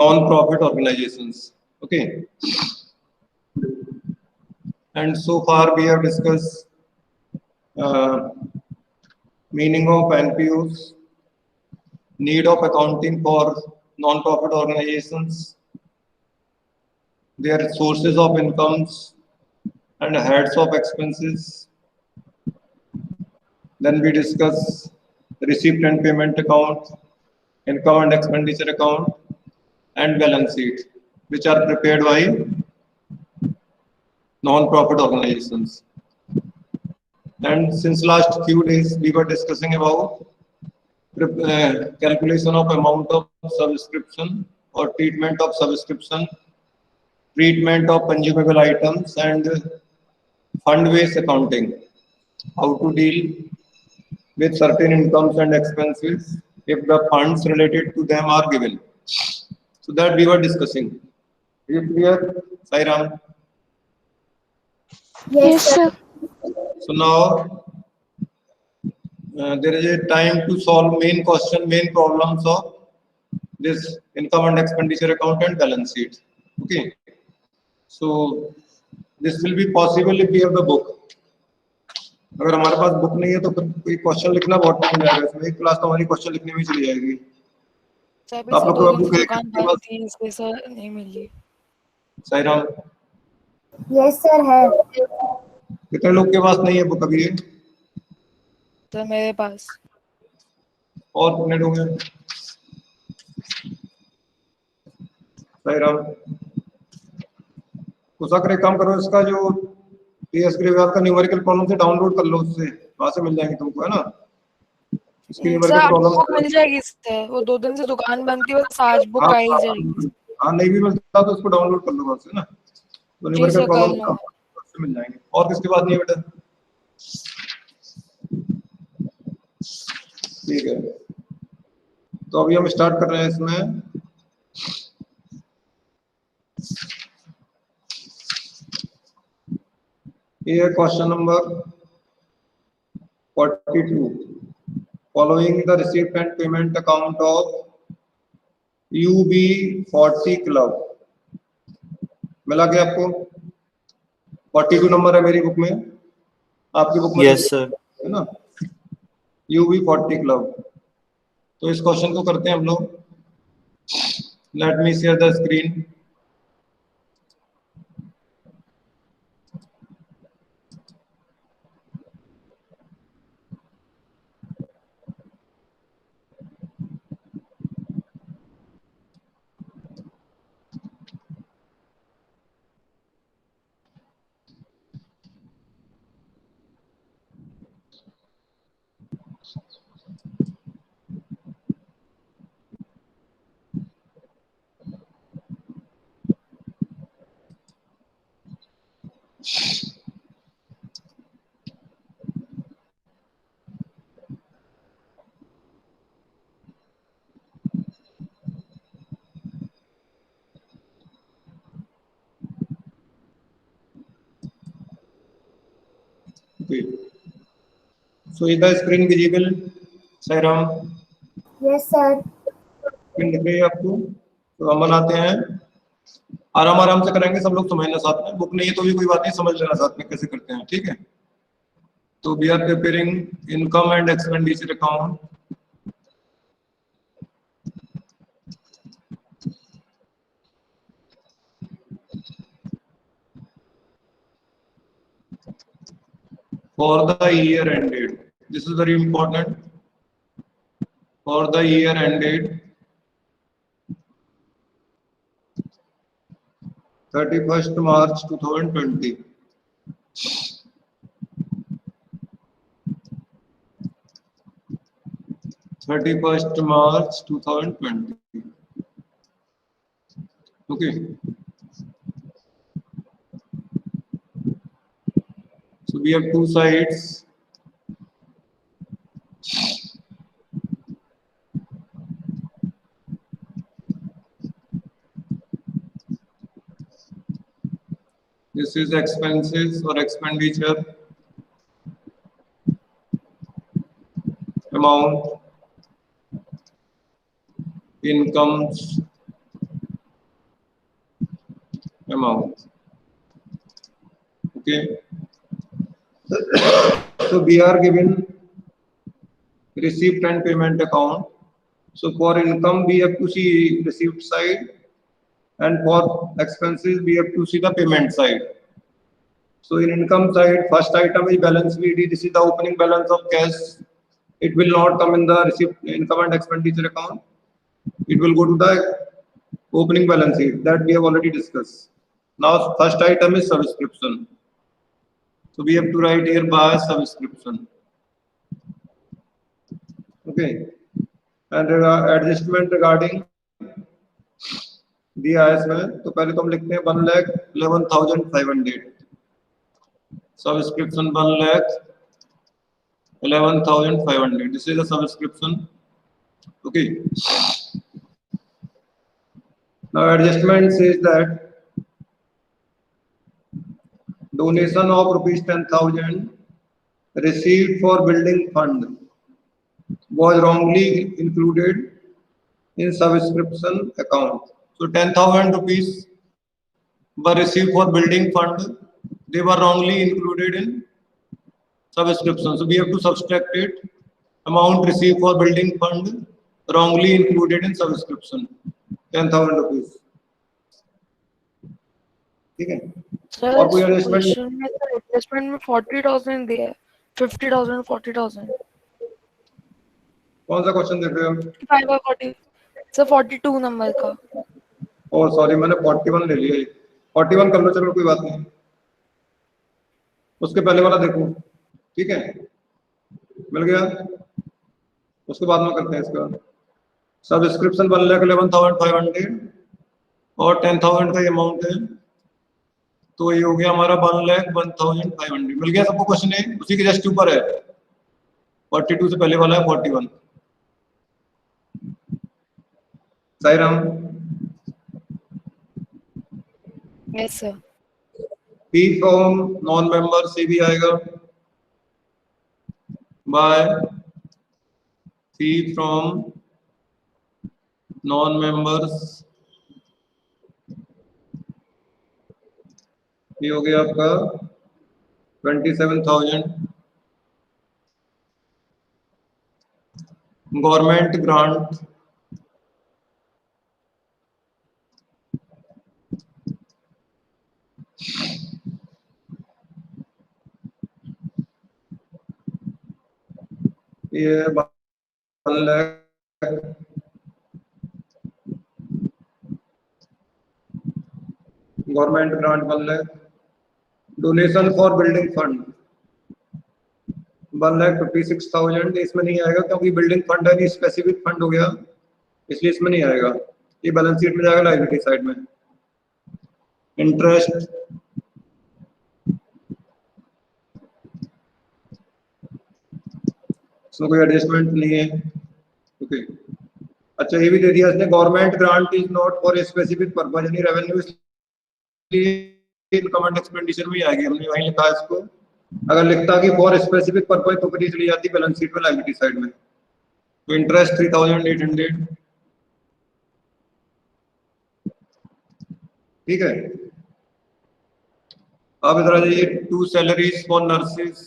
non-profit organizations. Okay, and so far we have discussed uh, meaning of NPOs, need of accounting for non-profit organizations, their sources of incomes and heads of expenses. Then we discuss receipt and payment account, income and expenditure account, and balance sheet, which are prepared by non-profit organizations. And since last few days, we were discussing about calculation of amount of subscription or treatment of subscription, treatment of fungible items, and fund-based accounting. How to deal with certain incomes and expenses if the funds related to them are given. So that we were discussing. Is it clear, Sairam? Yes, Yes, sir. sir. So now there is a time to solve main question, main problems of this income and expenditure account and balance sheet. Okay. So this will be possible if we have the book. अगर हमारे पास book नहीं है तो फिर कोई question लिखना बहुत time जाएगा इसमें एक क्लास तो हमारी क्वेश्चन लिखने में चली जाएगी सर आप सर लोग दो को दिन बुक से है दुकान किसके बंद पास थी इसलिए सर नहीं मिली। साईराम यस सर है। कितने लोग के पास नहीं है बुक अभी सर मेरे पास। और कितने लोग हैं साईराम तो साकर एक काम करो इसका जो टीएस ग्रेवियार का न्यूमेरिकल प्रॉब्लम से डाउनलोड कर लो उससे वहां से मिल जाएंगे तुमको है ना इसकी सर न्यूमेरिकल आपको प्रॉब्लम बुक मिल जाएगी इससे, वो 2 दिन से दुकान बंद थी, बस आज बुक हाँ आ ही जाएगी। हाँ नहीं भी मिलता तो उसको डाउनलोड कर लो वहां से ना तो जी न्यूमेरिकल सर कर प्रॉब्लम लूंगा। उससे मिल जाएंगे और किसके पास नहीं है बेटा ठीक है तो अभी हम स्टार्ट कर रहे हैं इसमें ये question number 42 following the receipt and payment account of UB40 club मिला क्या आपको 42 नंबर है मेरी बुक में आपकी बुक में यस सर है ना UB40 क्लब तो इस क्वेश्चन को करते हैं हम लोग let me share the screen Okay. So is the screen visible, Sairam? Yes sir. Screen दिख रही है आपको? तो हम बनाते हैं आराम आराम से करेंगे सब लोग समझना साथ में बुक नहीं है तो भी कोई बात नहीं समझ लेना साथ में कैसे करते हैं ठीक है तो we are preparing income and expenditure account for the year ended. This is very important. For the year ended 31st March 2020. March 2020. Okay. So we have two sides. This is expenses or expenditure amount, incomes amount. Okay. So we are given receipt and payment account. So for income we have to see receipt side, and for expenses we have to see the payment side. So in income side, first item is balance BD. This is the opening balance of cash. It will not come in the receipt, income and expenditure account. It will go to the opening balance sheet that we have already discussed. Now first item is subscription. So we have to write here by subscription. Okay. And adjustment regarding दिया है इसमें, तो पहले तो हम लिखते हैं 1,11,500. Subscription 1,11,500. This is a subscription. Okay. Now adjustment says that donation of rupees 10,000 received for building fund was wrongly included in subscription account. So 10,000 rupees were received for building fund. They were wrongly included in subscription. So we have to subtract it. Amount received for building fund wrongly included in subscription. 10,000 rupees. ठीक है? Sir और कोई adjustment? Question में तो adjustment में 40,000 दिया है, 50,000 40,000. कौन सा क्वेश्चन देख रहे हो? 55 और 40 सर 42 नंबर का. ओह सॉरी, मैंने 41 ले लिया. 41 कर लो, चलो कोई बात नहीं. उसके पहले वाला देखो. ठीक है, मिल गया. उसके बाद में करते हैं इसका. सब्सक्रिप्शन 1,11,500 और 10,000 का अमाउंट है, तो ये हो गया हमारा 1,01,500. मिल गया सबको क्वेश्चन है, उसी के जस्ट ऊपर है. 42 से पहले वाला है 41. Sai Ram. Yes sir. Fee from non member से भी आएगा by fee from non members. ये हो गया आपका 27,000. गवर्नमेंट ग्रांट ये 1 lakh. Government grant 1 lakh. Donation for building fund 1,56,000. इसमें नहीं आएगा क्योंकि बिल्डिंग फंड है, स्पेसिफिक फंड हो गया, इसलिए इसमें नहीं आएगा. ये बैलेंस शीट में जाएगा लायबिलिटी साइड में. इंटरेस्ट इसमें कोई एडजस्टमेंट नहीं है. ओके. अच्छा, ये भी दे दिया इसने, government grant is not for a specific purpose, यानी रेवेन्यू इनकम एंड एक्सपेंडिचर में आएगी. हमने वहीं लिखा है इसको. अगर लिखता कि फॉर स्पेसिफिक पर्पस तो फिर चली जाती बैलेंस शीट में लायबिलिटी साइड में. तो इंटरेस्ट 3,800. ठीक है. अब इधर आ जाइए. 2 सैलरीज फॉर नर्सेस.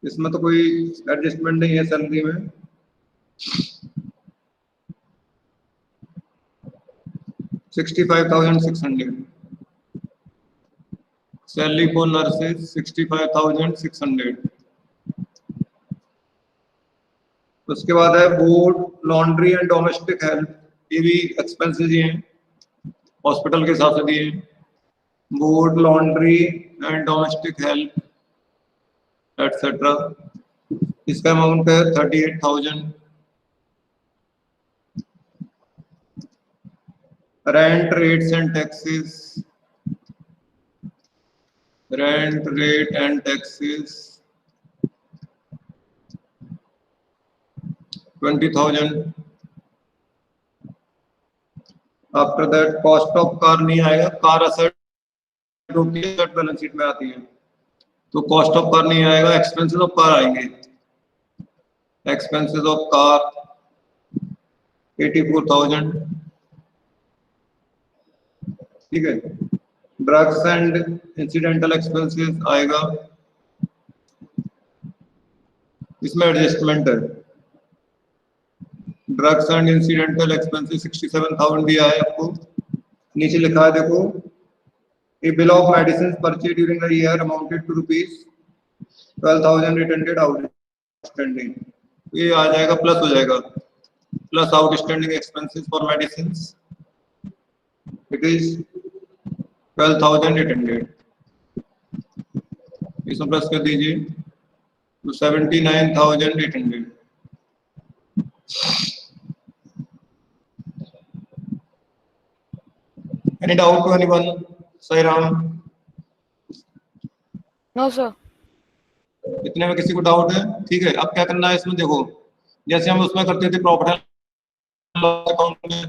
इसमें तो कोई एडजस्टमेंट नहीं है सैलरी में. $65,600 सैलरी फॉर नर्सेस. 65,600. उसके बाद है board, laundry and domestic help. ये भी एक्सपेंसेस ही हैं, हॉस्पिटल के हिसाब से दिए. Board, laundry and domestic help etcetera. इसका अमाउंट है 38,000. Rent, rates and taxes. Rent, rate and taxes 20,000. After that cost of car नहीं आएगा. कार असेट होती है, बैलेंस शीट में आती है, तो कॉस्ट ऑफ कार नहीं आएगा. एक्सपेंसेस ऑफ कार आएंगे. Expenses of car 84,000. ठीक है। ड्रग्स एंड इंसिडेंटल एक्सपेंसेस आएगा, इसमें एडजस्टमेंट है। ड्रग्स एंड इंसिडेंटल एक्सपेंसेस 67,000 दिया है आपको, नीचे लिखा है देखो, a bill of medicine purchase during the year amounted to rupees 12,800 outstanding, ये आ जाएगा प्लस हो जाएगा, plus outstanding expenses for medicine it is 12,800, इसमें प्लस कर दीजिए तो 79,800। Any doubt to anyone? Sairam, No, sir. इतने में किसी को डाउट है? ठीक है, अब क्या करना है इसमें देखो, जैसे हम उसमें करते थे प्रॉफिट एंड लॉस अकाउंट में,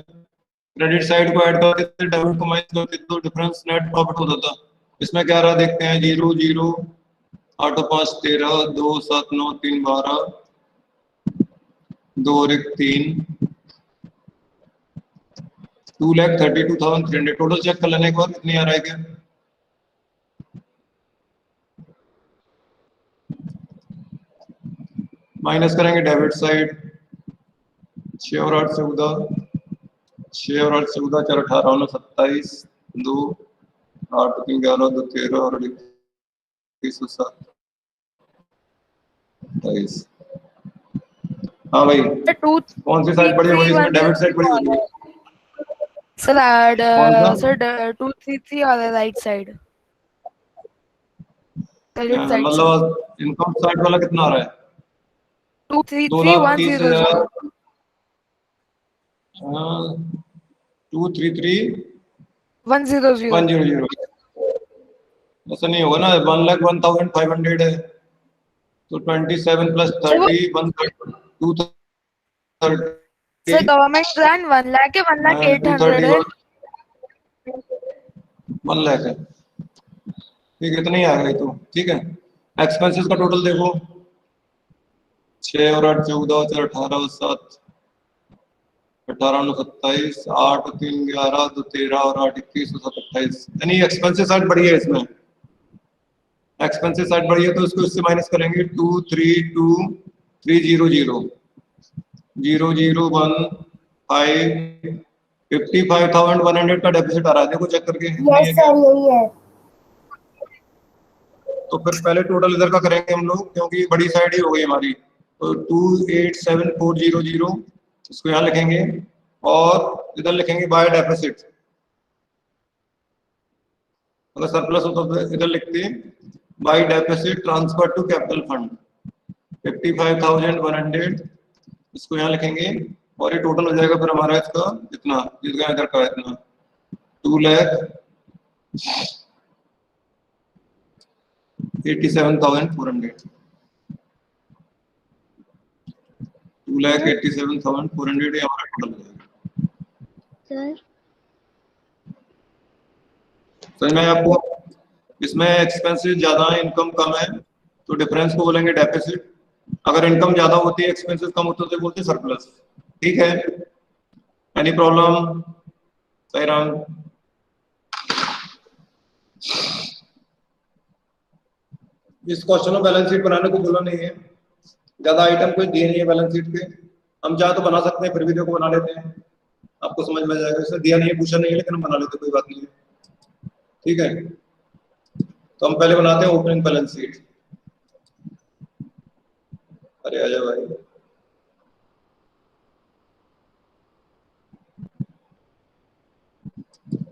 क्रेडिट साइड को ऐड करते थे, डेबिट को माइनस करते थे, तो डिफरेंस नेट प्रॉफिट होता था। इसमें क्या रहा देखते हैं, 0 0 8 5 13 2 7 9 3 12 2 और 1 3 2,32,300 टोटल चेक कर लेने एक बार कितनी आ रहा है क्या। माइनस करेंगे डेबिट साइड, 6 और 8 14 6 और 8 14 4 18 9 27 2 8 3 11 2 13 और 21 7 27। हाँ भाई, Sir, two, कौन सी साइड बड़ी हो गई इसमें, डेबिट साइड बड़ी हो गई। sir, add, कौन सा? sir, 233 on the right side. Credit side, sir. मतलब इनकम साइड वाला कितना आ रहा है, 233,100. 2,30,000, 233 100. 100। ऐसा नहीं होगा ना, 1,01,500 है तो 27 plus 30 230 Sir, government grant 1 lakh है, 1 lakh 800 है. 1 लाख है, ठीक है, इतना ही आएगा ये तो। ठीक है, एक्सपेंसेस का टोटल देखो, 6 और 8 14 4 18 7 18 9 27 8 3 11 2 13 और 8 21 7 28, यानी एक्सपेंसेस साइड बढ़ी है इसमें, एक्सपेंसेस साइड बढ़ी है तो इसको इससे माइनस करेंगे 232,300 0 0 1 5 55,100 का डेफिसिट आ रहा है, देखो चेक करके नहीं यस है क्या? सर यही है। तो फिर पहले टोटल इधर का करेंगे हम लोग, क्योंकि बड़ी साइड ही हो गई हमारी, तो 287,400 इसको यहाँ लिखेंगे और इधर लिखेंगे बाय डेफिसिट, अगर सरप्लस हो तो इधर लिखते हैं by deficit transfer to capital fund 55,100, इसको यहाँ लिखेंगे और ये टोटल हो जाएगा फिर हमारा इसका इतना, जिसका इधर का इतना 2,87,400 2,87,400 ये हमारा टोटल हो जाएगा। सर समझ में आया आपको? इसमें एक्सपेंसेस ज्यादा है, इनकम कम है, तो डिफरेंस को बोलेंगे डेफिसिट, अगर इनकम ज्यादा होती है एक्सपेंसेस कम होते हैं बोलते हैं सरप्लस। ठीक है, एनी प्रॉब्लम? सही राम, इस क्वेश्चन में बैलेंस शीट बनाने को बोला नहीं है, ज्यादा आइटम कोई दिए नहीं है बैलेंस शीट के, हम चाहे तो बना सकते हैं, फिर वीडियो को बना लेते हैं, आपको समझ में आ जाएगा, इसमें दिया नहीं है पूछा नहीं है, लेकिन हम बना लेते हैं, कोई बात नहीं है। ठीक है, तो हम पहले बनाते हैं ओपनिंग बैलेंस शीट। अरे आजा भाई,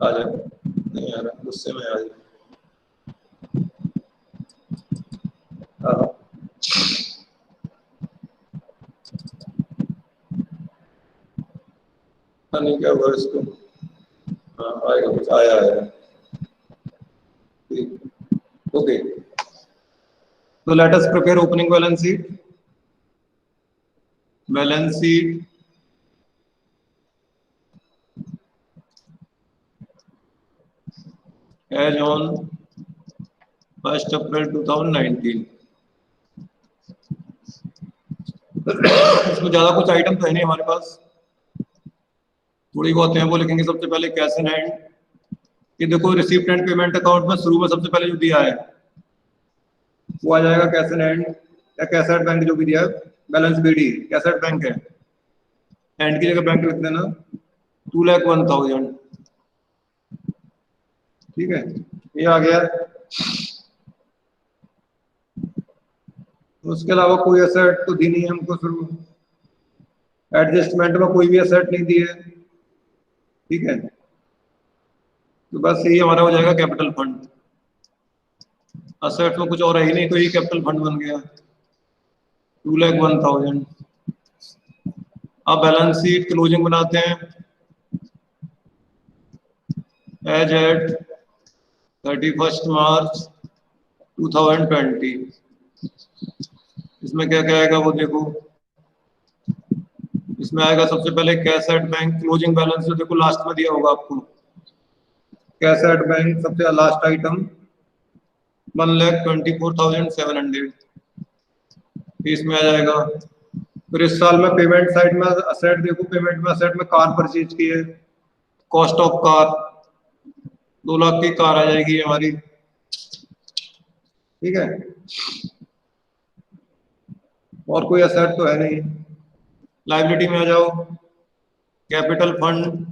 आ जाए, नहीं आ रहा, गुस्से में आ जाए। नहीं क्या हुआ इसको, हाँ आएगा, कुछ आया है। ओके, तो let us prepare opening balance sheet. Balance sheet as on 1st April 2019। इसमें ज्यादा कुछ आइटम तो है नहीं हमारे पास, थोड़ी बहुत है, वो लिखेंगे सबसे पहले कैश इन हैंड कि देखो रिसीप्ट एंड पेमेंट अकाउंट में शुरू में सबसे पहले जो दिया है वो आ जाएगा कैसेट एंड या कैसेट बैंक जो भी दिया है, बैलेंस बीडी कैसेट बैंक है, एंड की जगह बैंक लिख देना 2,01,000। ठीक है, ये आ गया। उसके अलावा कोई एसेट तो दी नहीं है हमको, शुरू एडजस्टमेंट में कोई भी एसेट नहीं दी है। ठीक है, तो बस यही हमारा हो जाएगा कैपिटल फंड। असेट में कुछ और है ही नहीं, तो ये कैपिटल फंड बन गया 2,01,000। अब बैलेंस शीट क्लोजिंग बनाते हैं। एज एट 31 मार्च 2020। इसमें क्या क्या आएगा वो देखो। इसमें आएगा सबसे पहले cash at bank closing balance, जो देखो लास्ट में दिया होगा आपको। कैश एट बैंक सबसे लास्ट आइटम 1,24,700, इसमें आ जाएगा। फिर इस साल में पेमेंट साइड में असेट देखो, पेमेंट में असेट में कार परचेज की है, कॉस्ट ऑफ कार 2 लाख की कार आ जाएगी हमारी। ठीक है, और कोई असेट तो है नहीं। लायबिलिटी में आ जाओ, कैपिटल फंड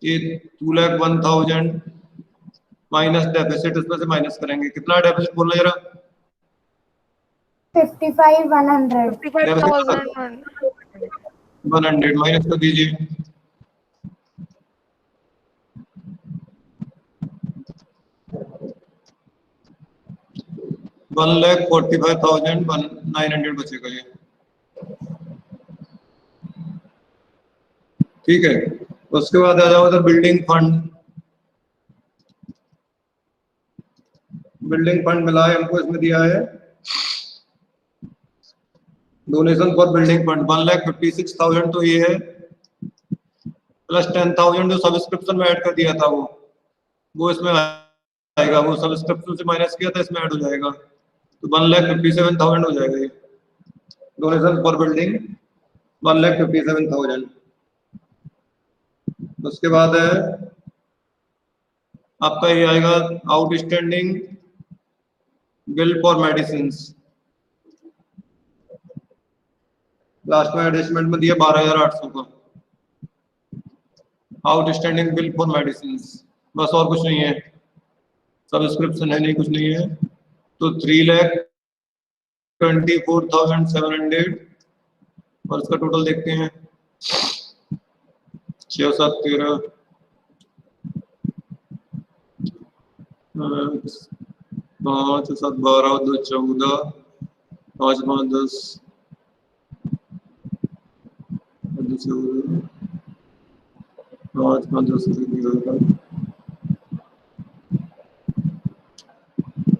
ये 2,01,000 माइनस डेफिसिट, इसमें से माइनस करेंगे। कितना डेफिसिट बोलना जरा? 55,100। 55,100 माइनस कर दीजिए। वन 1,45,900 बचेगा ये। ठीक है, उसके बाद आ जाओ इधर बिल्डिंग फंड। बिल्डिंग फंड मिला है हमको, इसमें दिया है डोनेशन फॉर बिल्डिंग फंड 1,56,000, तो ये है प्लस 10,000 जो सब्सक्रिप्शन में ऐड कर दिया था वो इसमें आएगा। वो सब्सक्रिप्शन से माइनस किया था, इसमें ऐड हो जाएगा, तो 1,57,000 हो जाएगा ये। Donation for building 1,57,000। उसके बाद है आपका ये आएगा outstanding bill for medicine. Last में एडजस्टमेंट में दिया 12,800 का आउटस्टैंडिंग बिल फॉर मेडिसिन, बस और कुछ नहीं है। सब्सक्रिप्शन है नहीं, कुछ नहीं है, तो 3,24,700। और इसका टोटल देखते हैं 6 7 13 5 7 12 2 14 5 5 10 5 5 10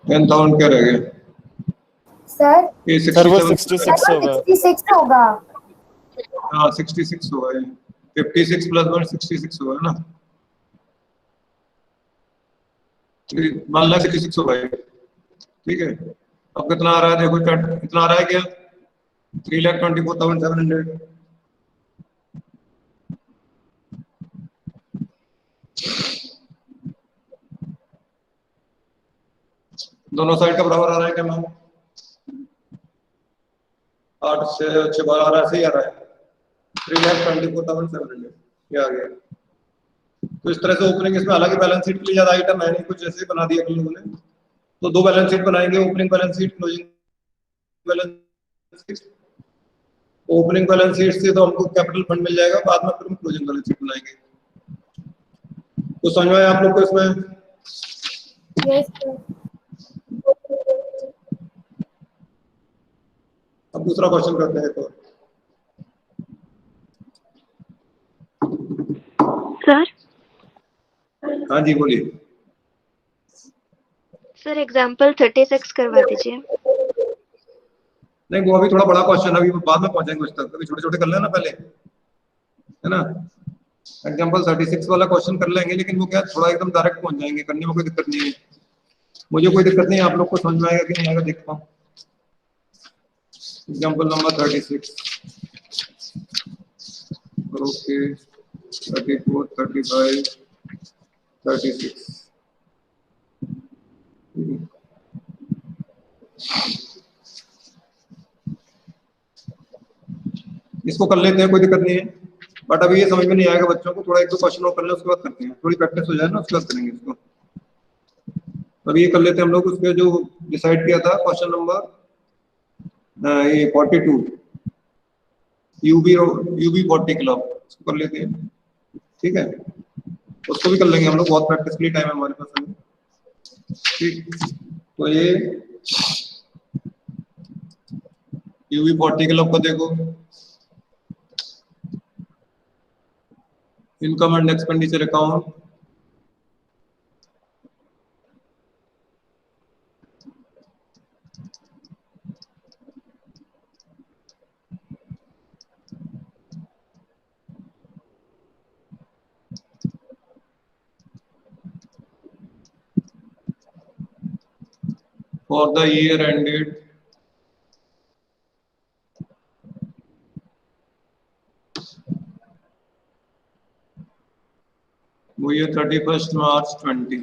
10,000 क्या रह गया? सर ये सर वो 67 66 होगा। 66 होगा। हाँ 66 होगा ये, 56 प्लस 1 66 होगा ना, 1,66,000 होगा ये। ठीक है, अब कितना आ रहा है देखो, कितना आ रहा है क्या? 3,24,700। दोनों साइड का बराबर आ रहा है क्या मैम? 8 से 6 12 आ रहा है, सही आ रहा है। 3,24,700 ये आ गया। तो इस तरह से ओपनिंग, इसमें हालांकि बैलेंस शीट के लिए ज्यादा आइटम है नहीं, कुछ ऐसे बना दिया तुम लोगों ने। तो 2 बैलेंस शीट बनाएंगे, opening balance sheet, closing balance sheet. Opening balance sheet से तो हमको कैपिटल फंड मिल जाएगा, बाद में फिर हम क्लोजिंग बैलेंस शीट बनाएंगे। तो समझ में आया आप लोग को इसमें? Yes sir. अब दूसरा क्वेश्चन करते हैं। तो सर हाँ जी बोलिए। सर एग्जाम्पल 36 करवा दीजिए। नहीं, वो अभी थोड़ा बड़ा क्वेश्चन है, अभी बाद में पहुंचेंगे उस तक, अभी छोटे छोटे कर लेना पहले, है ना। एग्जाम्पल 36 वाला क्वेश्चन कर लेंगे, लेकिन वो क्या थोड़ा एकदम डायरेक्ट पहुंच जाएंगे, करने में कोई दिक्कत नहीं है। मुझे कोई दिक्कत नहीं है, आप लोग को समझ में आएगा कि नहीं आएगा देखता हूँ। Example number 36। ओके 34, 35, 36। इसको कर लेते हैं, कोई दिक्कत नहीं है, बट अभी ये समझ में नहीं आएगा बच्चों को, थोड़ा एक दो क्वेश्चन और कर लें उसके बाद करते हैं, थोड़ी प्रैक्टिस हो जाए ना उसके बाद करेंगे इसको। अभी ये कर लेते हैं हम लोग, उसके जो डिसाइड किया था क्वेश्चन नंबर ये 42 यूबी 40 क्लब, इसको कर लेते हैं, ठीक है, उसको भी कर लेंगे हम लोग, बहुत प्रैक्टिस के लिए टाइम है हमारे पास अभी, ठीक। तो ये यूबी 40 क्लब को देखो, income and expenditure account, for the year ended वो ये 31 मार्च 20।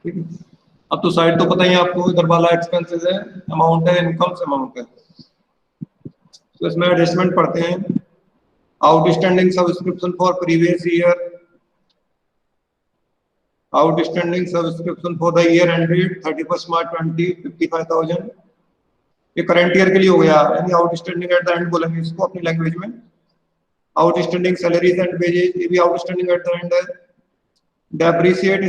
ठीक है, अब तो साइड तो पता ही है आपको, इधर वाला एक्सपेंसेस है, अमाउंट है, इनकम से अमाउंट है, तो इसमें एडजस्टमेंट पढ़ते हैं। Outstanding subscription for previous year, outstanding subscription for the year ended 31 मार्च 20, 55,000, ये करंट ईयर के लिए हो गया, यानी आउटस्टैंडिंग एट द एंड बोलेंगे इसको अपनी लैंग्वेज में। आउटस्टैंडिंग सैलरीज एंड वेजेस, ये भी आउटस्टैंडिंग एट द एंड है। डेप्रिसिएट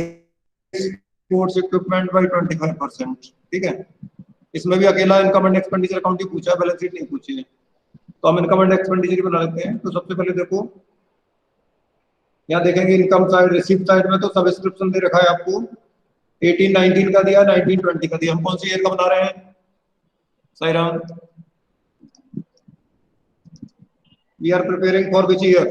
स्पोर्ट्स इक्विपमेंट बाय 25%, ठीक है, इसमें भी अकेला इनकम एंड एक्सपेंडिचर अकाउंट ही पूछा है, बैलेंस शीट नहीं पूछी है, तो हम इनकम एंड एक्सपेंडिचर ही बना लेते हैं। तो सबसे पहले देखो यहाँ देखेंगे इनकम साइड, रिसीप्ट साइड में तो सब्सक्रिप्शन दे रखा है आपको 18-19 का दिया, 19-20 का दिया, हम कौन सी ईयर का बना रहे हैं Sai Ram? We are preparing for which year?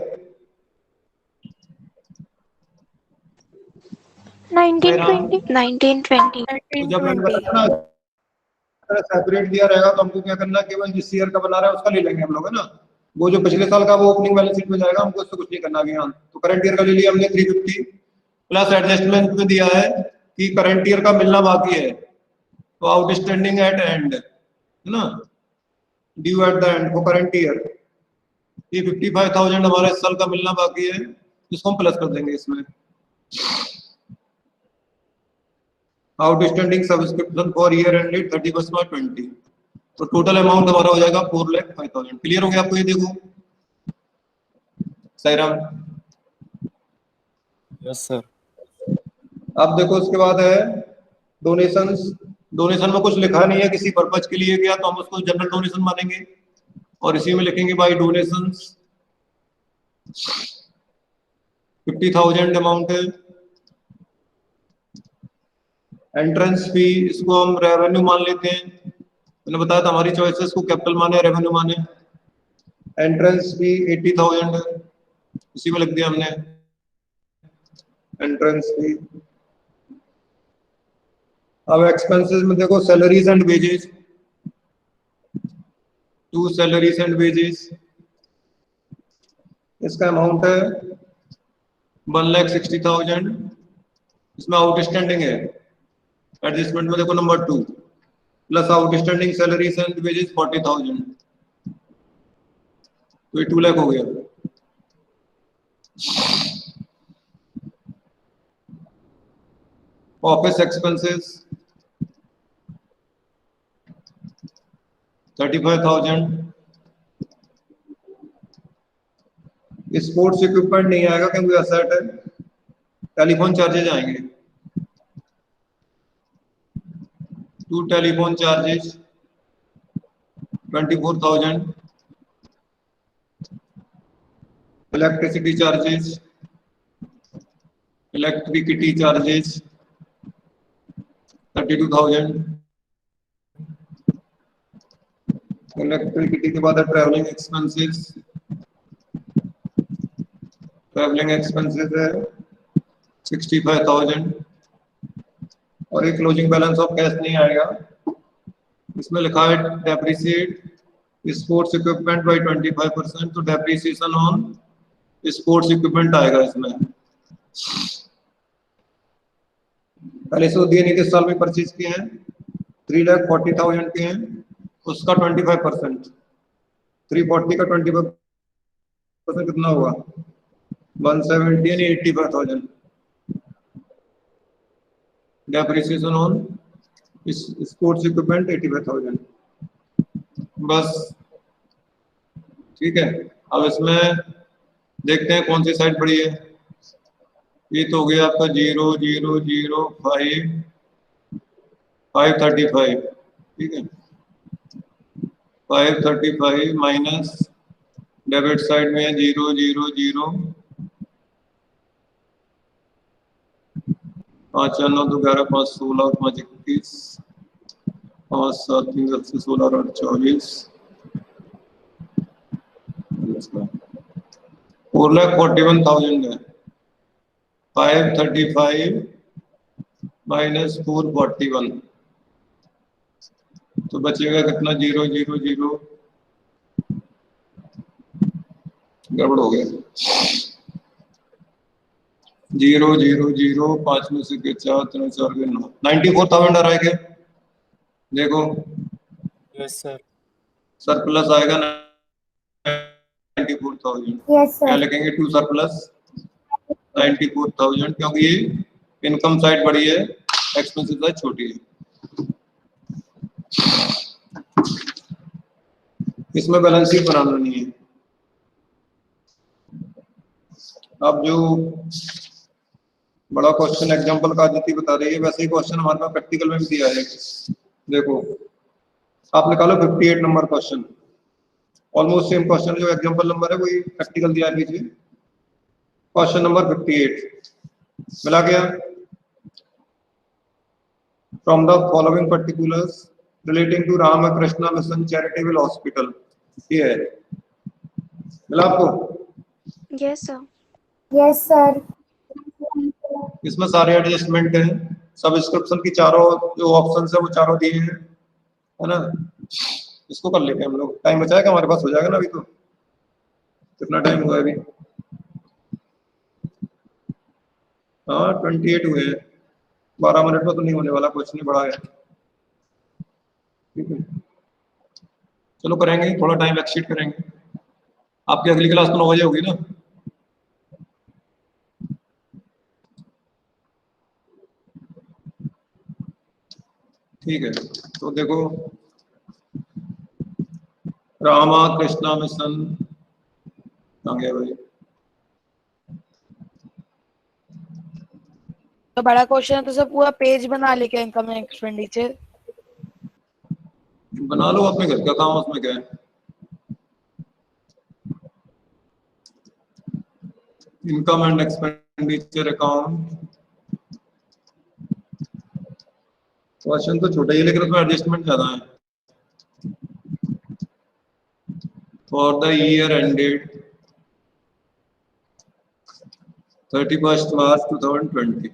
1920 1920। तो जब मैंने बताया ना सेपरेट दिया रहेगा तो हमको क्या करना है, केवल जिस ईयर का बना रहा है उसका ले लेंगे हम लोग, है ना, वो जो पिछले साल का वो ओपनिंग बैलेंस शीट में जाएगा, हमको उससे कुछ नहीं करना अभी। यहाँ तो करंट ईयर का ले लिया हमने 350 प्लस एडजस्टमेंट में दिया है कि करंट ईयर का मिलना बाकी है, तो आउटस्टैंडिंग एट एंड है ना, due at the end for current year, ये 55,000 हमारे इस साल का मिलना बाकी है, जिसको हम प्लस कर देंगे इसमें। Outstanding subscription for year ended 31 मार्च 20, तो टोटल अमाउंट हमारा हो जाएगा 4,05,000। क्लियर हो गया आपको? ये देखो साईराम। Yes sir. अब देखो उसके बाद है डोनेशंस, डोनेशन में कुछ लिखा नहीं है किसी पर्पज के लिए गया, तो हम उसको जनरल डोनेशन मानेंगे और इसी में लिखेंगे बाय डोनेशंस 50,000 अमाउंट है। एंट्रेंस फी, इसको हम रेवेन्यू मान लेते हैं, मैंने बताया था हमारी चॉइसेस को कैपिटल माने रेवेन्यू माने। एंट्रेंस फी 80,000 है, इसी में लिख दिया हमने एंट्रेंस फी। अब एक्सपेंसेस में देखो salaries and wages, to salaries and wages, इसका अमाउंट है 1,60,000, इसमें आउटस्टैंडिंग है, एडजस्टमेंट में देखो number 2 plus outstanding salaries and wages 40,000, तो ये 2 लाख हो गया। ऑफिस एक्सपेंसेस 35,000, स्पोर्ट्स इक्विपमेंट नहीं आएगा क्योंकि असेट है। टेलीफोन चार्जेज आएंगे, to telephone charges 24,000, electricity charges, electricity charges 32,000, electricity के बाद ट्रैवलिंग एक्सपेंसेस, ट्रैवलिंग एक्सपेंसेस है 65,000, और ये क्लोजिंग बैलेंस ऑफ कैश नहीं आएगा। इसमें लिखा है डेप्रिसिएट स्पोर्ट्स इक्विपमेंट बाय 25%, तो डेप्रिसिएशन ऑन स्पोर्ट्स इक्विपमेंट आएगा इसमें। पहले से दिए नहीं, इस साल में परचेज किए हैं 3,40,000 के हैं, उसका 25%, 340 का 25% कितना होगा 170 यानी 85,000 डेप्रिसिएशन ऑन स्पोर्ट्स इक्विपमेंट 85,000 बस। ठीक है, अब इसमें देखते हैं कौन सी साइड बड़ी है। ये तो हो गया आपका 0,005,535, ठीक है 535 माइनस डेबिट साइड में 0,0,0 5 9 2 11 5 16 5 21 5 7 3 10 16 8 24 4,41,000 है। 535 माइनस 441 तो बचेगा कितना 0,0,0 गड़बड़ हो गया 0,0,0 5 में से 4 3 4 के 9 94,000 आ रहा है क्या? देखो यस सर। सरप्लस आएगा 94,000। Yes, sir. क्या लिखेंगे टू सरप्लस 94,000 क्योंकि ये इनकम साइड बड़ी है, एक्सपेंसिव साइड छोटी है। इसमें बैलेंस शीट बनाना नहीं है। अब जो बड़ा क्वेश्चन एग्जांपल का आदित्य बता रही है, वैसे ही क्वेश्चन हमारे पास प्रैक्टिकल में भी दिया है। देखो आप निकालो 58 number question, almost same question, जो एग्जांपल नंबर है वही प्रैक्टिकल दिया है नीचे। क्वेश्चन नंबर 58 मिला गया। From the following particulars relating to Ramakrishna Mission charitable hospital, ये है मिला आपको? Yes, sir. Yes, sir. इसमें सारे एडजस्टमेंट हैं, सब्सक्रिप्शन की चारों जो ऑप्शन है वो चारों दिए हैं, है ना। इसको कर लेते हैं हम लोग, टाइम बचाएगा हमारे पास, हो जाएगा ना। अभी तो कितना टाइम हुआ है अभी? हाँ 28 हुए हैं, 12 मिनट में तो नहीं होने वाला, कुछ नहीं बड़ा है। ठीक है चलो करेंगे, थोड़ा टाइम एक्सीड करेंगे। आपकी अगली क्लास तो 9 बजे होगी ना? ठीक है तो देखो रामा कृष्णा मिशन आ गया भाई। तो बड़ा क्वेश्चन है तो सब पूरा पेज बना लेके इनकम एंड एक्सपेंडिचर बना लो, अपने घर का काम, उसमें क्या है। Income and expenditure account question तो छोटा ही है लेकिन उसमें एडजस्टमेंट ज्यादा है। फॉर द ईयर एंडेड 31 मार्च 2020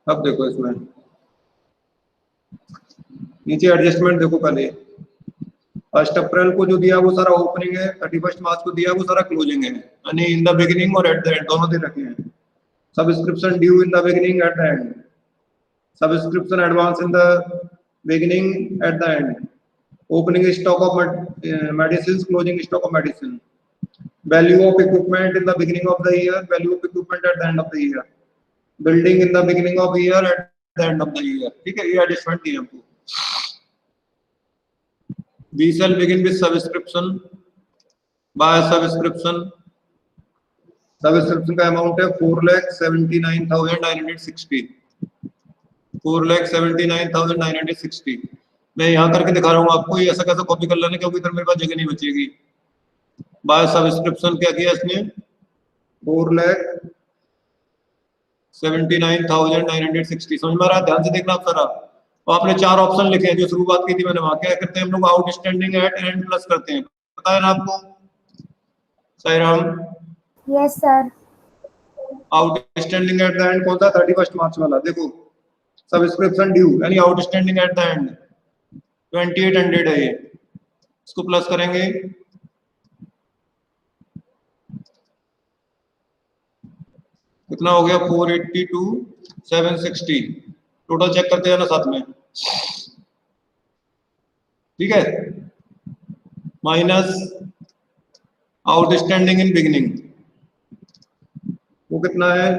अब देखो इसमें नीचे एडजस्टमेंट देखो, पहले 1 अप्रैल को जो दिया वो सारा ओपनिंग है, 31 मार्च को दिया वो सारा क्लोजिंग है, यानी इन द बिगिनिंग और एट द एंड दोनों दिन रखे हैं। Subscription due in the beginning at the end, subscription advance in the beginning at the end, opening stock of medicine, closing stock of medicine, value of equipment in the beginning of the year, value of equipment at the end of the year, building in the beginning of year at the end of the year. ठीक है, ये adjustment दिए हमको। We shall begin with subscription. By subscription, subscription का amount है 4,79,960, 4,79,960। मैं यहाँ करके दिखा रहा हूँ आपको, ये ऐसा कैसे कॉपी कर लेना क्योंकि इधर मेरे पास जगह नहीं बचेगी। बाय सब्सक्रिप्शन क्या किया इसने 4,79,960, समझ में आ रहा है? ध्यान से देखना आप सारा, तो आपने 4 ऑप्शन लिखे हैं जो शुरुआत की थी मैंने, वहां क्या करते हैं हम लोग, आउटस्टैंडिंग एट एंड प्लस करते हैं, पता है ना आपको सही Ram? Yes, sir. Outstanding at the end कौन सा, 31 मार्च वाला, देखो सब्सक्रिप्शन ड्यू यानी आउटस्टैंडिंग एट द एंड 2800 है ये, इसको प्लस करेंगे, कितना हो गया 482 760, टोटल चेक करते हैं ना साथ में, ठीक है, माइनस आउटस्टैंडिंग इन बिगिनिंग वो कितना है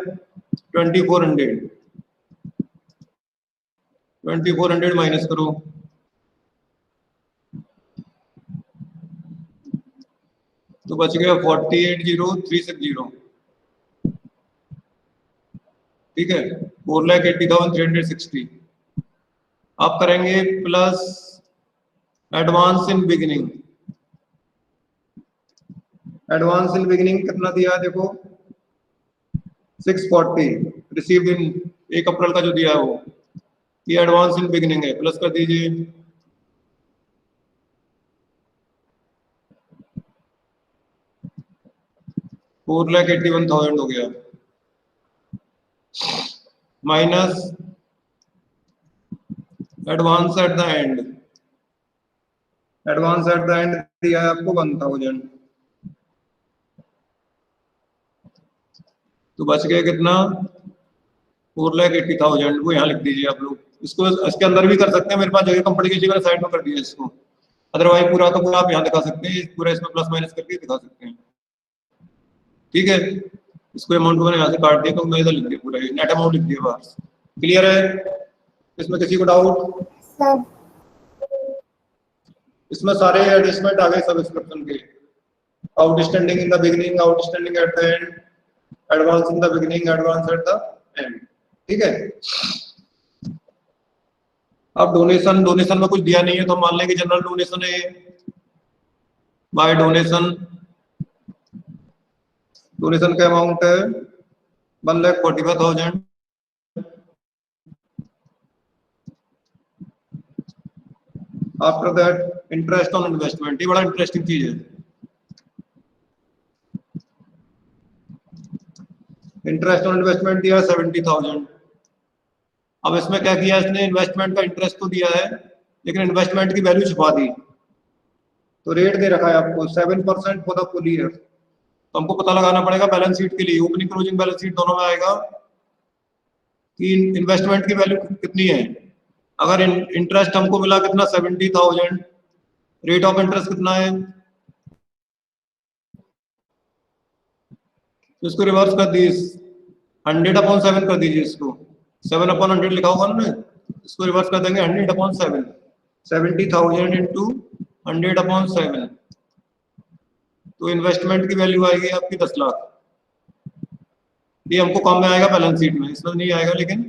2400 माइनस करो, तो बच गया 480360, ठीक है 4,80,360। आप करेंगे plus advance in beginning, advance in beginning कितना दिया है देखो 640, रिसीव्ड इन 1 अप्रैल का जो दिया है वो, ये एडवांस इन बिगिनिंग है, प्लस कर दीजिए, $4,81,000 हो गया, minus advance at the end, advance at the end दिया है आपको 1,000, तो बच गया कितना 4,80,000, वो यहाँ लिख दीजिए आप लोग, इसको इसके अंदर भी कर सकते हैं, मेरे पास जगह कंपनी की जगह साइड में कर दिया इसको, अदरवाइज पूरा का पूरा आप यहाँ दिखा सकते हैं, पूरा इसमें प्लस माइनस करके दिखा सकते हैं, ठीक है, इसको अमाउंट मैंने यहाँ से काट दिया तो मैं इधर लिख दिया पूरा, नेट अमाउंट लिख दिया बाहर, क्लियर है? इसमें किसी को डाउट? Sir. इसमें सारे एडजस्टमेंट आ गए सब्सक्रिप्शन के, outstanding in the beginning, outstanding at the end, advance in the beginning, advance at the end, ठीक है। अब डोनेशन में कुछ दिया नहीं है तो मान लेंगे जनरल डोनेशन है, बाय डोनेशन का अमाउंट है 1,45,000, after that interest on investment, ये बड़ा इंटरेस्टिंग चीज है, इंटरेस्ट ऑन इन्वेस्टमेंट दिया 70,000। अब इसमें क्या किया इसने, इन्वेस्टमेंट का इंटरेस्ट तो दिया है लेकिन इन्वेस्टमेंट की वैल्यू छुपा दी, तो रेट दे रखा है आपको 7% फॉर द फुल ईयर, तो हमको पता लगाना पड़ेगा बैलेंस शीट के लिए, ओपनिंग क्लोजिंग बैलेंस शीट दोनों में आएगा कि इन्वेस्टमेंट की वैल्यू कितनी है। अगर इंटरेस्ट हमको मिला कितना 70,000, रेट ऑफ इंटरेस्ट कितना है, तो इसको रिवर्स कर दीजिए, 100/7 कर दीजिए, इसको 7/100 लिखा होगा ना, इसको रिवर्स कर देंगे 100/7, 70,000 इंटू 100/7, तो इन्वेस्टमेंट की वैल्यू आएगी आपकी 10 लाख। ये हमको कम में आएगा बैलेंस शीट में, इसमें नहीं आएगा लेकिन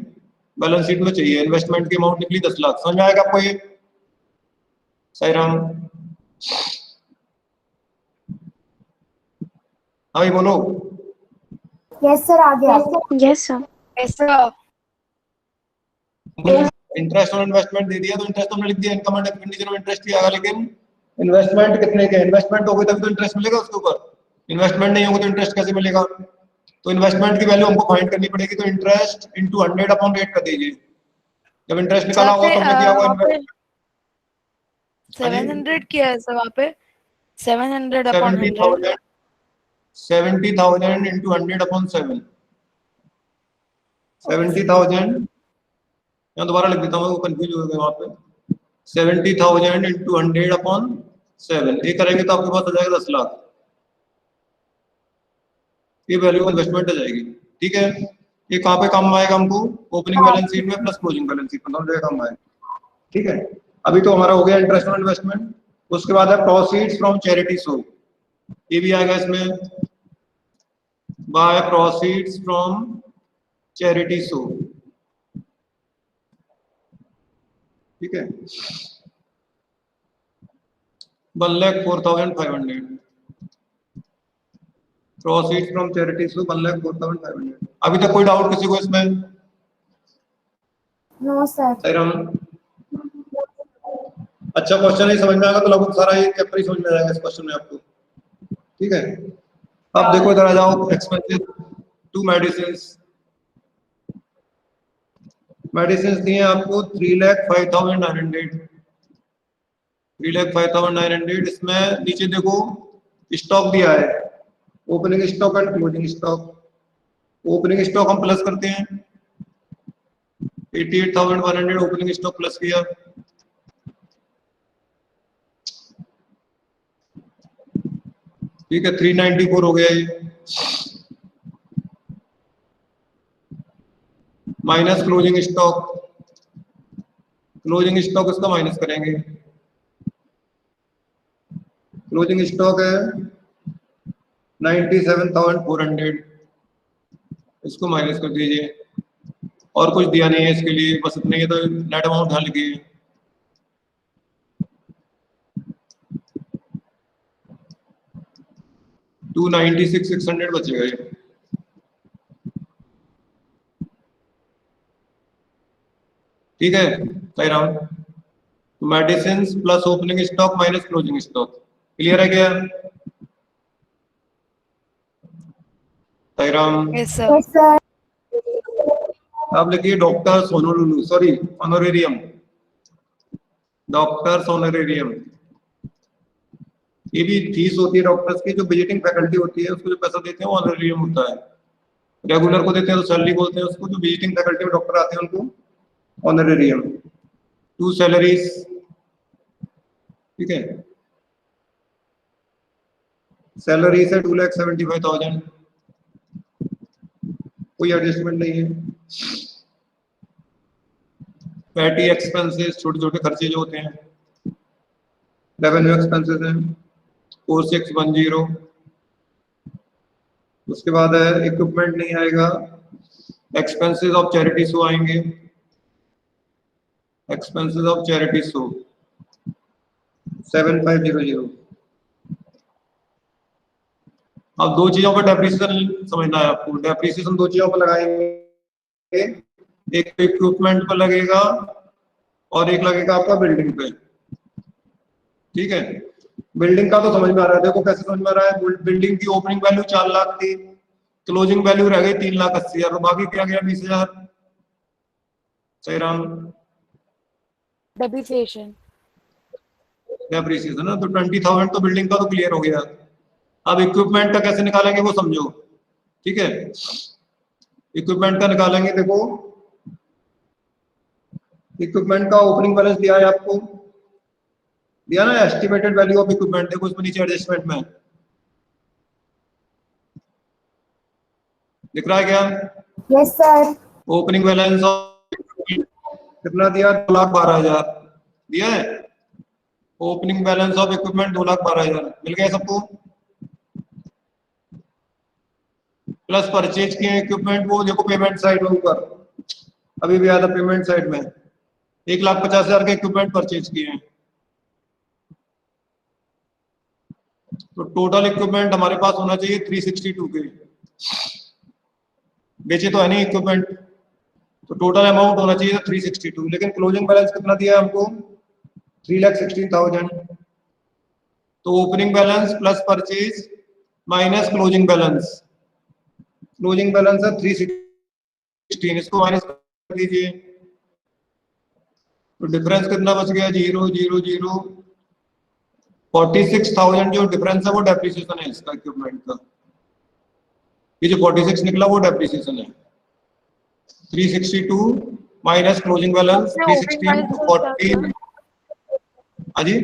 बैलेंस शीट में चाहिए, इन्वेस्टमेंट की अमाउंट निकली 10 लाख। समझ में आएगा आपको ये? सही राम, हाँ भाई बोलो। Yes, sir. आ गया. Yes, sir. ऐसा इंटरेस्ट ऑन इन्वेस्टमेंट दे दिया तो इंटरेस्ट हमने लिख दिया, इनकम एंड एक्सपेंडिचर में इंटरेस्ट ही आएगा, लेकिन इन्वेस्टमेंट कितने के, इन्वेस्टमेंट होगी तभी तो इंटरेस्ट मिलेगा उसके ऊपर, इन्वेस्टमेंट नहीं होगा तो इंटरेस्ट कैसे मिलेगा? तो इन्वेस्टमेंट की वैल्यू हमको फाइंड करनी पड़ेगी, तो इंटरेस्ट इंटू 100/8 कर दीजिए, जब इंटरेस्ट निकाला होगा तो हमने दिया होगा 700 किया है सर वहाँ पे 700/100 70,000 इंटू 100/7, 70,000, यहाँ दोबारा लिख देता हूँ, वो कंफ्यूज हो गया वहाँ पे, 70,000 इंटू 100/7, ये करेंगे तो आपके पास आ जाएगा 10 लाख, ये वैल्यू इन्वेस्टमेंट आ जाएगी, ठीक है। ये कहाँ पे काम आएगा हमको, ओपनिंग बैलेंस शीट में प्लस क्लोजिंग बैलेंस शीट में, दोनों जगह काम आएगा, ठीक है। अभी तो हमारा हो गया इंटरेस्ट ऑन इन्वेस्टमेंट, उसके बाद है प्रोसीड्स फ्रॉम चैरिटी शो, ये भी आएगा इसमें, by proceeds from charity show, ठीक है, 1,04,500, प्रोसीड्स फ्रॉम चैरिटी शो 1,04,500। अभी तक कोई डाउट किसी को इसमें? No, sir. सैरम, अच्छा क्वेश्चन ही समझ में आएगा तो लगभग सारा ये चैप्टर ही समझ में आएगा इस क्वेश्चन में आपको। ठीक है, अब देखो इधर आ जाओ, एक्सपेंसेस टू मेडिसिन दिए आपको 3,05,900, 3,05,900। इसमें नीचे देखो स्टॉक दिया है, opening stock and closing stock. Opening stock हम प्लस करते हैं, 88,100 ओपनिंग स्टॉक प्लस किया, ठीक है 394 हो गया ये, minus closing stock, closing stock इसका माइनस करेंगे, क्लोजिंग स्टॉक है 97,400, इसको माइनस कर दीजिए। और कुछ दिया नहीं है इसके लिए, बस इतने ही तो नेट अमाउंट हल किए। टू 96,600 बचेगा ये। ठीक है सही राउंड। तो medicine plus opening stock minus closing stock, clear है क्या? सही round. Yes, sir. Yes, sir. अब लिखिए डॉक्टर सोनोलुलु, सॉरी ऑनोरेरियम, डॉक्टर ऑनोरेरियम। ये भी फीस होती है डॉक्टर्स की, जो विजिटिंग फैकल्टी होती है उसको जो पैसा देते हैं वो ऑनोरेरियम होता है। रेगुलर को देते हैं तो सैलरी बोलते हैं उसको, जो विजिटिंग फैकल्टी में डॉक्टर आते हैं उनको ऑनोरेरियम। टू सैलरीज, ठीक है, सैलरी है 2,75,000, कोई एडजस्टमेंट नहीं है। पैटी एक्सपेंसेस, छोटे छोटे खर्चे जो होते हैं, रेवेन्यू एक्सपेंसेस हैं 4610। उसके बाद है इक्विपमेंट नहीं आएगा, एक्सपेंसेस ऑफ चैरिटी शो आएंगे, एक्सपेंसेस ऑफ चैरिटी शो 7500। अब दो चीजों पर डेप्रिसिएशन समझना है आपको। डेप्रिसिएशन दो चीजों पर लगाएंगे, एक इक्विपमेंट पर लगेगा और एक लगेगा आपका बिल्डिंग पे। ठीक है, बिल्डिंग का तो समझ में आ रहा है, देखो कैसे समझ में आ रहा है। बिल्डिंग की ओपनिंग वैल्यू 4 लाख थी, क्लोजिंग वैल्यू रह गई 3,80,000 और बाकी क्या गया 20,000। सही राम, Depreciation. डेप्रिसिएशन ना, तो 20,000 तो बिल्डिंग का तो क्लियर हो गया। अब इक्विपमेंट का कैसे निकालेंगे वो समझो। ठीक है, इक्विपमेंट का निकालेंगे, देखो इक्विपमेंट का ओपनिंग बैलेंस दिया है आपको, दिया ना, एस्टिमेटेड वैल्यू ऑफ इक्विपमेंट, देखो इसमें नीचे एडजस्टमेंट में दिख रहा है क्या? Yes, sir. ओपनिंग बैलेंस कितना दिया, 2,12,000 दिया है। ओपनिंग बैलेंस ऑफ इक्विपमेंट 2,12,000 मिल गया सबको। प्लस परचेज किए इक्विपमेंट, वो देखो पेमेंट साइड में ऊपर, अभी भी आया था पेमेंट साइड में, 1,50,000 के इक्विपमेंट परचेज किए हैं। तो टोटल इक्विपमेंट हमारे पास होना चाहिए 362 के, बेचे तो है नहीं इक्विपमेंट, तो टोटल अमाउंट होना चाहिए 362, लेकिन क्लोजिंग बैलेंस कितना दिया है हमको, 3,16,000। तो opening balance plus purchase minus closing balance, closing balance है 316, इसको माइनस कर दीजिए, तो डिफरेंस कितना बच गया, 0,0,0,0। 46,000 जो डिफरेंस है वो डेप्रिसिएशन है इसका इक्विपमेंट का, ये जो 46 निकला वो डेप्रिसिएशन है। 362 माइनस क्लोजिंग बैलेंस, आपने opening 316 balance to क्या किया? 40। हाँ जी,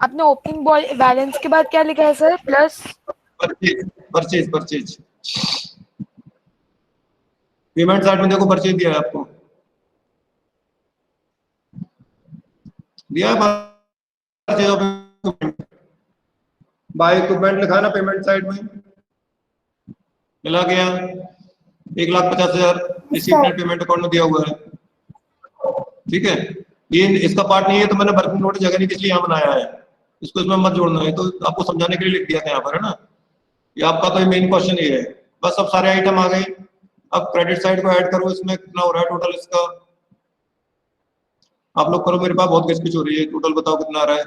आपने ओपनिंग बैलेंस के बाद क्या लिखा है sir? Plus purchase purchase purchase, payment side में देखो परचेज दिया है आपको, दिया है purchase of equipment, by equipment लिखा है ना पेमेंट साइड में, मिला गया 1,50,000 इसी नेट पेमेंट अकाउंट में दिया हुआ है। ठीक है, ये इसका पार्ट नहीं है तो मैंने वर्किंग नोट जगह नहीं इसलिए यहाँ बनाया है, इसको इसमें मत जोड़ना है, तो आपको समझाने के लिए लिख दिया था यहाँ पर, है ना। ये आपका तो मेन क्वेश्चन ये है। बस अब सारे आइटम आ गए, अब क्रेडिट साइड को ऐड करो, इसमें कितना हो रहा है टोटल इसका, आप लोग करो, मेरे पास बहुत किचकिच हो रही है। टोटल बताओ कितना आ रहा है।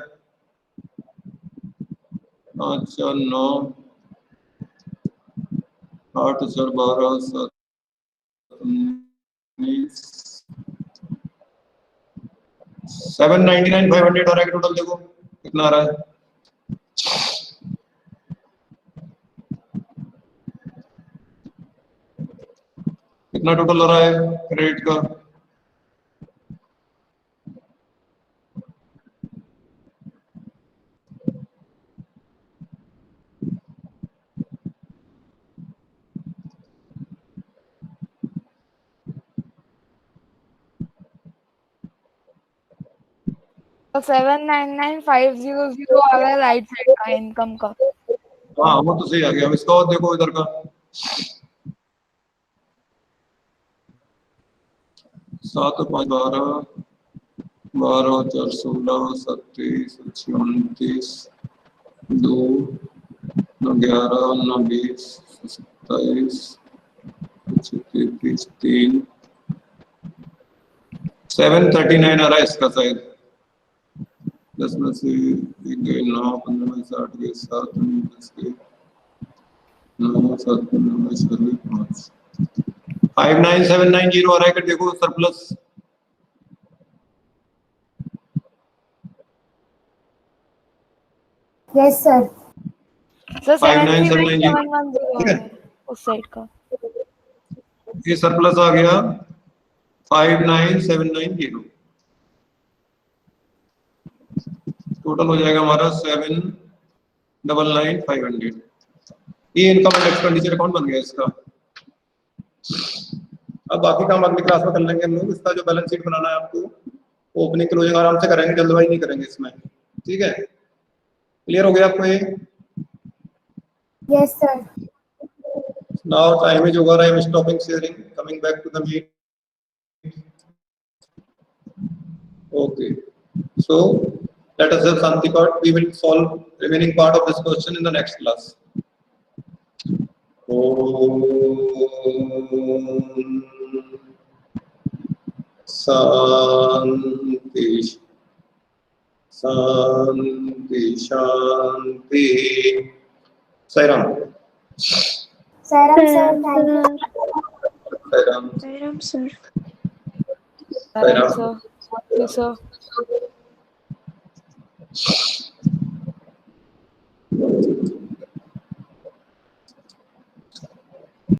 अच्छा 9 8 4 12 7 799 500 आ रहा है। टोटल देखो कितना आ रहा है। कितना टोटल आ रहा है क्रेडिट का। तो 799,500 आ रहा है राइट साइड का इनकम का। हाँ वो तो सही आ गया। अब इसका और देखो इधर का। 7 5 12 12 4 16 27 29 2 9 11 9 20 27 33 3 739 आ रहा है इसका शायद। 10 में से 1 गए 9 15 में से 8 गए 7 में 10 गए 9 7 15 में से 5 59790 आ रहा है। कर देखो सरप्लस। Yes sir. सर 59790 73710 ठीक आ है। रहा है उस साइड का। ये सरप्लस आ गया 59790। टोटल हो जाएगा हमारा 799,500। ये इनकम एंड एक्सपेंडिचर अकाउंट बन गया इसका। अब बाकी काम अगली क्लास में कर लेंगे हम लोग। इसका जो बैलेंस शीट बनाना है आपको, ओपनिंग क्लोजिंग आराम से करेंगे, जल्दबाजी नहीं करेंगे इसमें। ठीक है, क्लियर हो गया आपको ये। Yes sir. Now time is over. I am stopping sharing, coming back to the meet. Okay, so let us have Shanti part. We will solve remaining part of this question in the next class. Om Shanti Shanti Shanti. Sairam. Sairam sir, thank you. Sairam. Sairam sir. Sairam Sairam. sir. Yes sir.